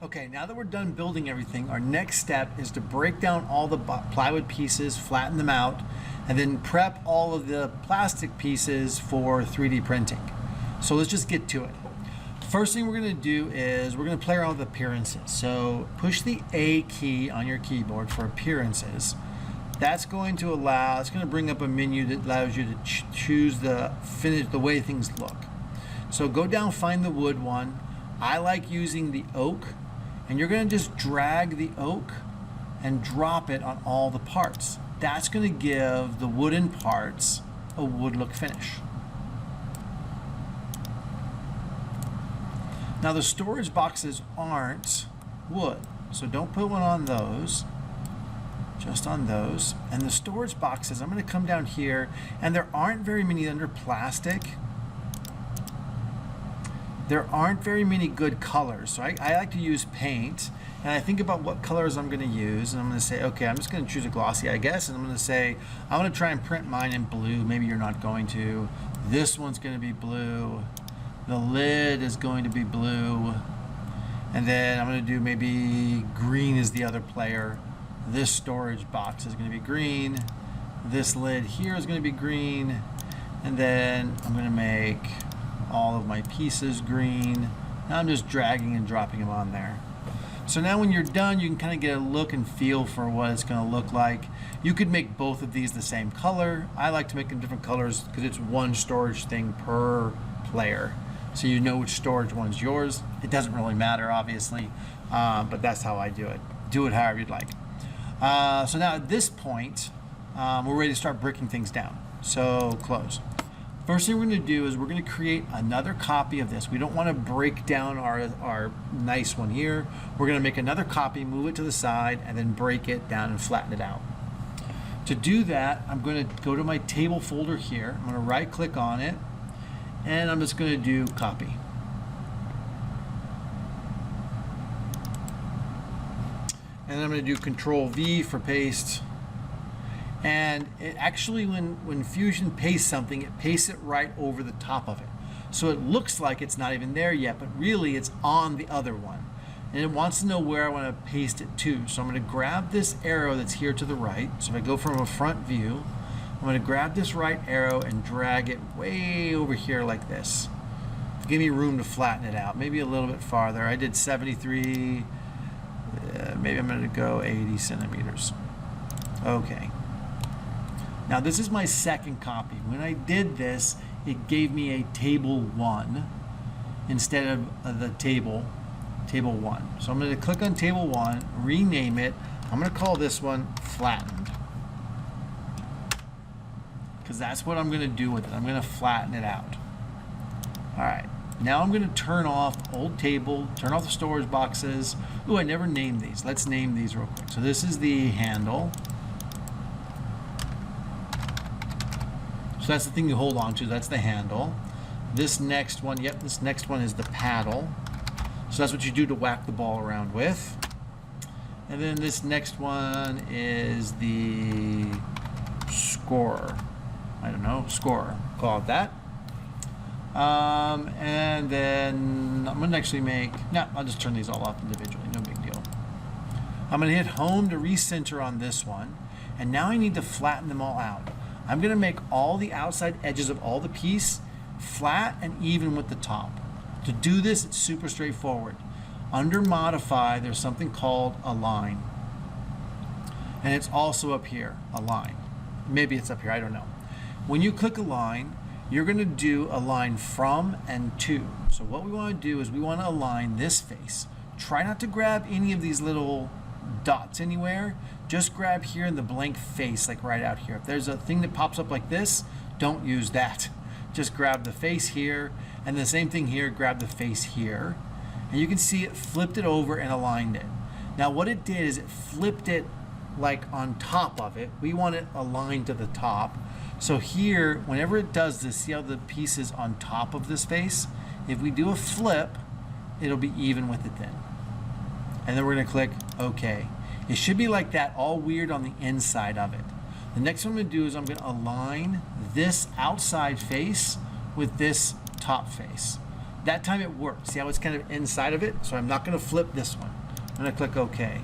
Okay, now that we're done building everything, our next step is to break down all the plywood pieces, flatten them out, and then prep all of the plastic pieces for 3D printing. So let's just get to it. First thing we're going to do is we're going to play around with appearances. So push the A key on your keyboard for appearances. That's going to allow, it's going to bring up a menu that allows you to choose the way things look. So go down, find the wood one. I like using the oak, and you're going to just drag the oak and drop it on all the parts. That's going to give the wooden parts a wood look finish. Now the storage boxes aren't wood, so don't put one on those, just on those. And the storage boxes, I'm going to come down here, and there aren't very many under plastic. There aren't very many good colors, so I like to use paint, and I think about what colors I'm going to use, and I'm going to say, okay, I'm just going to choose a glossy, I guess, and I'm going to say, I'm going to try and print mine in blue. Maybe you're not going to. This one's going to be blue. The lid is going to be blue, and then I'm going to do maybe green is the other player. This storage box is going to be green. This lid here is going to be green, and then I'm going to make all of my pieces green. Now I'm just dragging and dropping them on there. So now when you're done, you can kind of get a look and feel for what it's going to look like. You could make both of these the same color. I like to make them different colors because it's one storage thing per player. So you know which storage one's yours. It doesn't really matter, obviously, but that's how I do it. Do it however you'd like. So now at this point, we're ready to start breaking things down. So close. First thing we're going to do is we're going to create another copy of this. We don't want to break down our nice one here. We're going to make another copy, move it to the side, and then break it down and flatten it out. To do that, I'm going to go to my table folder here. I'm going to right click on it, and I'm just going to do copy. And I'm going to do Control V for paste. And it actually, when Fusion pastes something, it pastes it right over the top of it. So it looks like it's not even there yet, but really it's on the other one. And it wants to know where I want to paste it to. So I'm going to grab this arrow that's here to the right. So if I go from a front view, I'm going to grab this right arrow and drag it way over here like this. Give me room to flatten it out, maybe a little bit farther. I did 73, maybe I'm going to go 80 centimeters. Okay. Now this is my second copy. When I did this, it gave me a table 1 instead of the table 1. So I'm going to click on table 1, rename it. I'm going to call this one flattened, because that's what I'm going to do with it. I'm going to flatten it out. All right. Now I'm going to turn off old table, turn off the storage boxes. Ooh, I never named these. Let's name these real quick. So this is the handle. So that's the thing you hold on to. That's the handle. This next one, yep, this next one is the paddle. So that's what you do to whack the ball around with. And then this next one is the scorer. I don't know, scorer. Call it that. And then I'm going to actually make, no, I'll just turn these all off individually. No big deal. I'm going to hit home to recenter on this one. And now I need to flatten them all out. I'm going to make all the outside edges of all the piece flat and even with the top. To do this, it's super straightforward. Under Modify, there's something called Align. And it's also up here, Align. Maybe it's up here, I don't know. When you click Align, you're going to do Align From and To. So what we want to do is we want to align this face. Try not to grab any of these little dots anywhere. Just grab here in the blank face, like right out here. If there's a thing that pops up like this, don't use that. Just grab the face here, and the same thing here, grab the face here. And you can see it flipped it over and aligned it. Now what it did is it flipped it like on top of it. We want it aligned to the top. So here, whenever it does this, see how the piece is on top of this face? If we do a flip, it'll be even with it then. And then we're going to click OK. It should be like that, all weird on the inside of it. The next one I'm going to do is I'm going to align this outside face with this top face. That time it worked. See how it's kind of inside of it? So I'm not going to flip this one. going to click OK.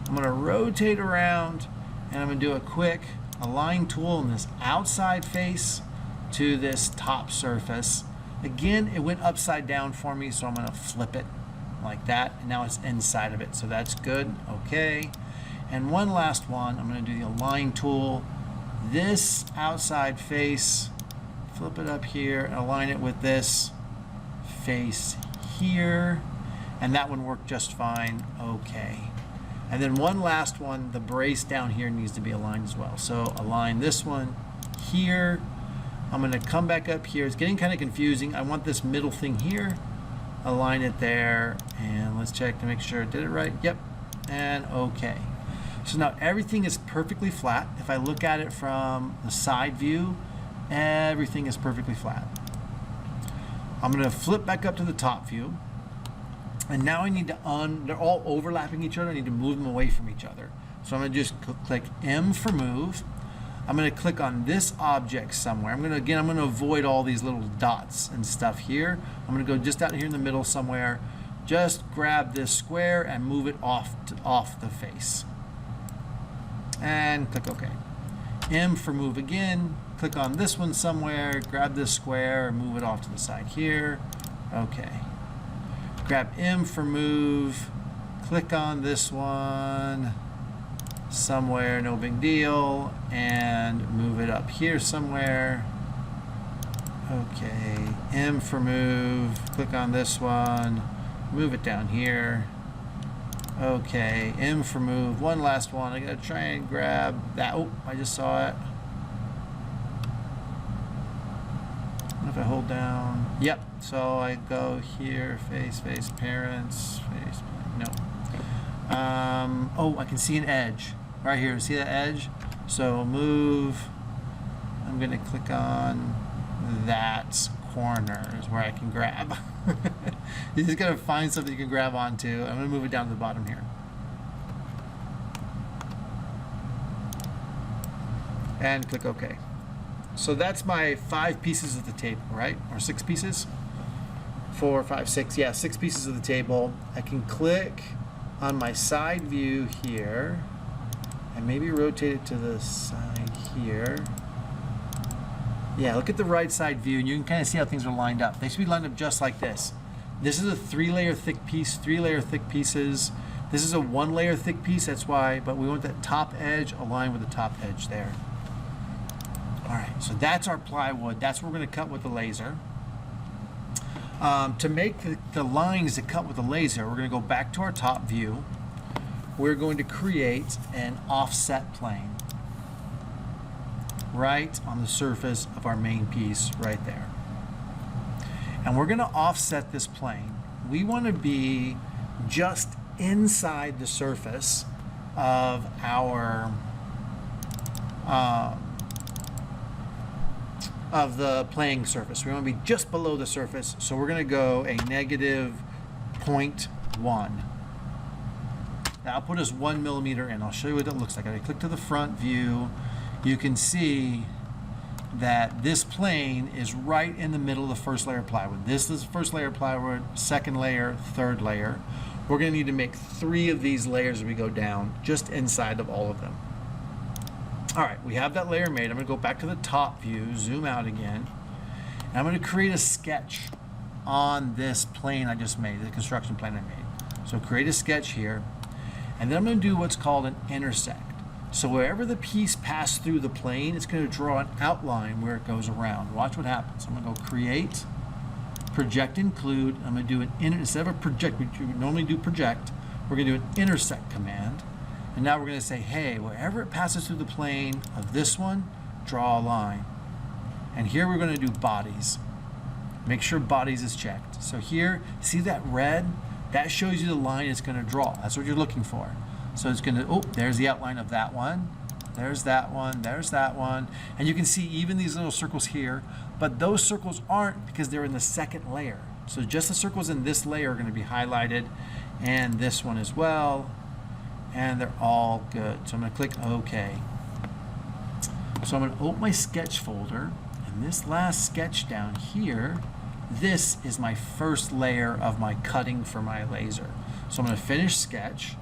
I'm going to rotate around, and I'm going to do a quick align tool in this outside face to this top surface. Again, it went upside down for me, so I'm going to flip it like that, and now it's inside of it, so that's good. Okay. And one last one, I'm going to do the align tool, this outside face, flip it up here, and align it with this face here, and that one worked just fine. Okay. And then one last one, the brace down here needs to be aligned as well. So align this one here. I'm going to come back up here. It's getting kind of confusing. I want this middle thing here. Align it there, and let's check to make sure it did it right. Yep, and okay. So now everything is perfectly flat. If I look at it from the side view, everything is perfectly flat. I'm going to flip back up to the top view. And now I need to they're all overlapping each other. I need to move them away from each other. So I'm going to just click M for move. I'm going to click on this object somewhere. I'm going to avoid all these little dots and stuff here. I'm going to go just out here in the middle somewhere. Just grab this square and move it off the face. And click OK. M for move again. Click on this one somewhere. Grab this square and move it off to the side here. OK. Grab M for move, click on this one somewhere, no big deal, and move it up here somewhere. Okay, M for move, click on this one, move it down here. Okay, M for move, one last one. I gotta try and grab that. Oh, I just saw it. If I hold down, yep, so I go here, face, parents, face, no. Oh, I can see an edge right here. See that edge? So move, I'm going to click on that corner is where I can grab. You just got to find something you can grab onto. I'm going to move it down to the bottom here. And click OK. So that's my 5 pieces of the table, right? Or 6 pieces? 4, 5, 6. Yeah, 6 pieces of the table. I can click on my side view here and maybe rotate it to the side here. Yeah, look at the right side view and you can kind of see how things are lined up. They should be lined up just like this. This is a 3-layer thick piece, 3-layer thick pieces. This is a 1-layer thick piece, that's why, but we want that top edge aligned with the top edge there. All right, so that's our plywood. That's what we're going to cut with the laser. To make the lines to cut with the laser, we're going to go back to our top view. We're going to create an offset plane right on the surface of our main piece right there. And we're going to offset this plane. We want to be just inside the surface of our of the playing surface. We want to be just below the surface, so we're going to go a -0.1. That'll put us 1 millimeter in. I'll show you what that looks like. I click to the front view. You can see that this plane is right in the middle of the first layer of plywood. This is the first layer of plywood, second layer, third layer. We're going to need to make 3 of these layers as we go down, just inside of all of them. All right, we have that layer made. I'm going to go back to the top view, zoom out again, and I'm going to create a sketch on this plane I just made, the construction plane I made. So create a sketch here, and then I'm going to do what's called an intersect. So wherever the piece passed through the plane, it's going to draw an outline where it goes around. Watch what happens. I'm going to go create, project include. I'm going to do an instead of a project, which we normally do project, we're going to do an intersect command. And now we're going to say, hey, wherever it passes through the plane of this one, draw a line. And here we're going to do bodies. Make sure bodies is checked. So here, see that red? That shows you the line it's going to draw. That's what you're looking for. So it's going to, oh, there's the outline of that one. There's that one. There's that one. And you can see even these little circles here, but those circles aren't because they're in the second layer. So just the circles in this layer are going to be highlighted, and this one as well. And they're all good. So I'm going to click OK. So I'm going to open my sketch folder, and this last sketch down here, this is my first layer of my cutting for my laser. So I'm going to finish sketch.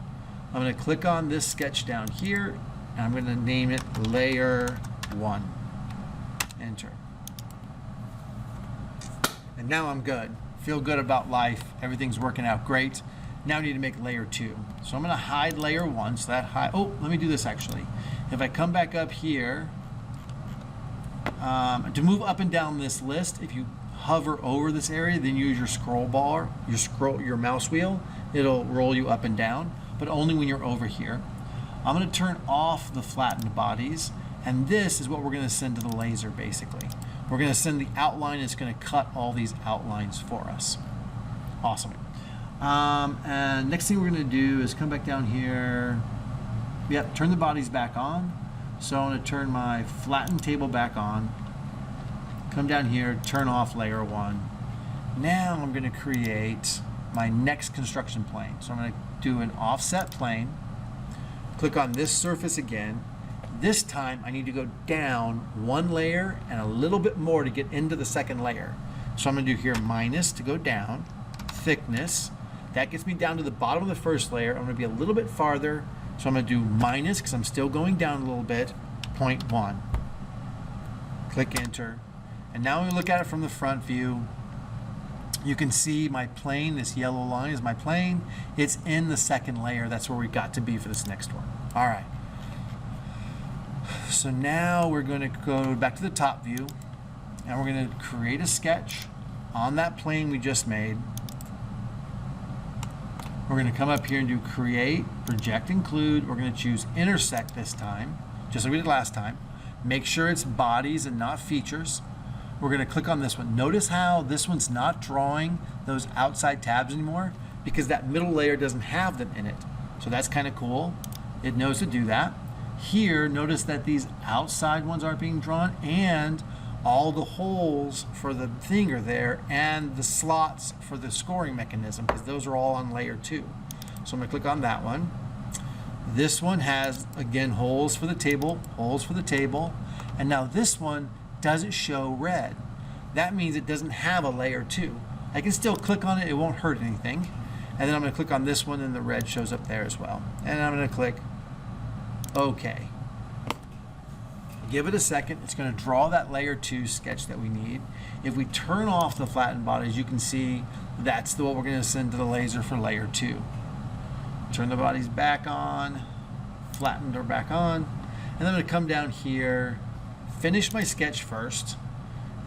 I'm going to click on this sketch down here, and I'm going to name it layer 1. Enter. And now I'm good. Feel good about life. Everything's working out great. Now I need to make layer 2. So I'm going to hide layer 1. So that oh, let me do this actually. If I come back up here, to move up and down this list, if you hover over this area, then use your scroll bar, your mouse wheel, it'll roll you up and down, but only when you're over here. I'm going to turn off the flattened bodies, and this is what we're going to send to the laser basically. We're going to send the outline, it's going to cut all these outlines for us. Awesome. And next thing we're going to do is come back down here. Yep, turn the bodies back on. So I'm going to turn my flattened table back on. Come down here, turn off layer 1. Now I'm going to create my next construction plane. So I'm going to do an offset plane. Click on this surface again. This time I need to go down 1 layer and a little bit more to get into the second layer. So I'm going to do here minus to go down, thickness. That gets me down to the bottom of the first layer. I'm going to be a little bit farther. So I'm going to do minus, because I'm still going down a little bit, 0.1. Click enter. And now when we look at it from the front view, you can see my plane, this yellow line is my plane. It's in the second layer. That's where we got to be for this next one. All right. So now we're going to go back to the top view, and we're going to create a sketch on that plane we just made. We're going to come up here and do create, project, include. We're going to choose intersect this time, just like we did last time. Make sure it's bodies and not features. We're going to click on this one. Notice how this one's not drawing those outside tabs anymore because that middle layer doesn't have them in it. So that's kind of cool. It knows to do that. Here, notice that these outside ones aren't being drawn, and all the holes for the thing are there, and the slots for the scoring mechanism, because those are all on layer 2. So I'm going to click on that one. This one has, again, holes for the table, and now this one doesn't show red. That means it doesn't have a layer 2. I can still click on it, it won't hurt anything. And then I'm going to click on this one, and the red shows up there as well. And I'm going to click OK. Give it a second. It's going to draw that layer 2 sketch that we need. If we turn off the flattened bodies, you can see that's what we're going to send to the laser for layer 2. Turn the bodies back on, flattened are back on, and then I'm going to come down here, finish my sketch first,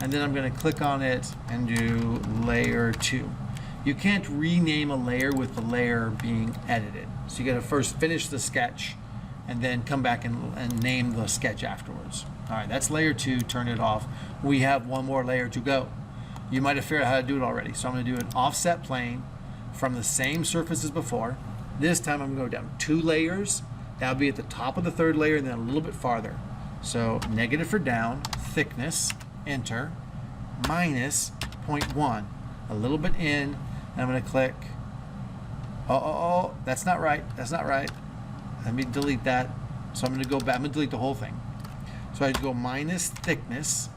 and then I'm going to click on it and do layer 2. You can't rename a layer with the layer being edited. So you got to first finish the sketch and then come back and name the sketch afterwards. All right, that's layer 2, turn it off. We have one more layer to go. You might have figured out how to do it already. So I'm going to do an offset plane from the same surface as before. This time I'm going to go down 2 layers. That'll be at the top of the 3rd layer and then a little bit farther. So negative for down, thickness, enter, minus 0.1, a little bit in, and I'm going to click, oh, that's not right, Let me delete that. So I'm going to go back, I'm going to delete the whole thing. So I go minus thickness.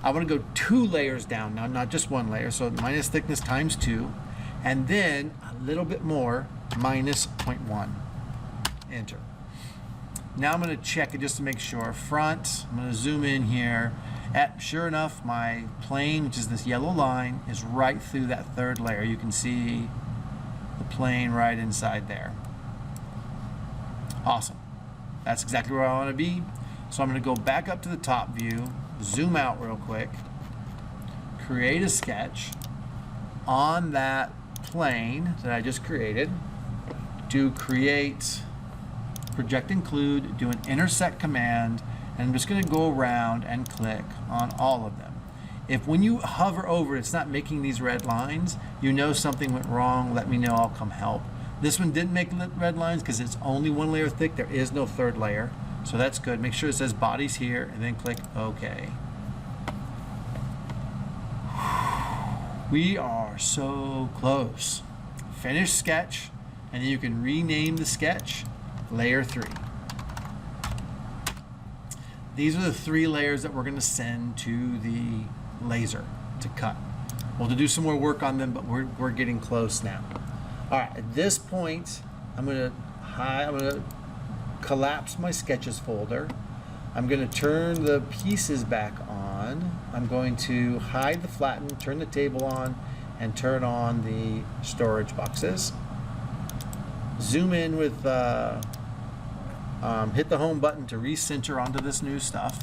I want to go 2 layers down now, not just 1 layer. So minus thickness times 2, and then a little bit more, minus 0.1. Enter. Now I'm going to check it just to make sure. Front, I'm going to zoom in here. Sure enough, my plane, which is this yellow line, is right through that 3rd layer. You can see the plane right inside there. Awesome. That's exactly where I want to be. So I'm going to go back up to the top view, zoom out real quick, create a sketch on that plane that I just created, do create, project include, do an intersect command, and I'm just going to go around and click on all of them. If when you hover over it's not making these red lines, you know something went wrong, let me know, I'll come help. This one didn't make red lines because it's only 1 layer thick. There is no 3rd layer. So that's good. Make sure it says bodies here and then click OK. We are so close. Finish sketch, and then you can rename the sketch layer 3. These are the 3 layers that we're going to send to the laser to cut. We'll do some more work on them, but we're getting close now. All right, at this point, I'm gonna collapse my sketches folder. I'm gonna turn the pieces back on. I'm going to hide the flatten, turn the table on, and turn on the storage boxes. Zoom in with, hit the home button to recenter onto this new stuff.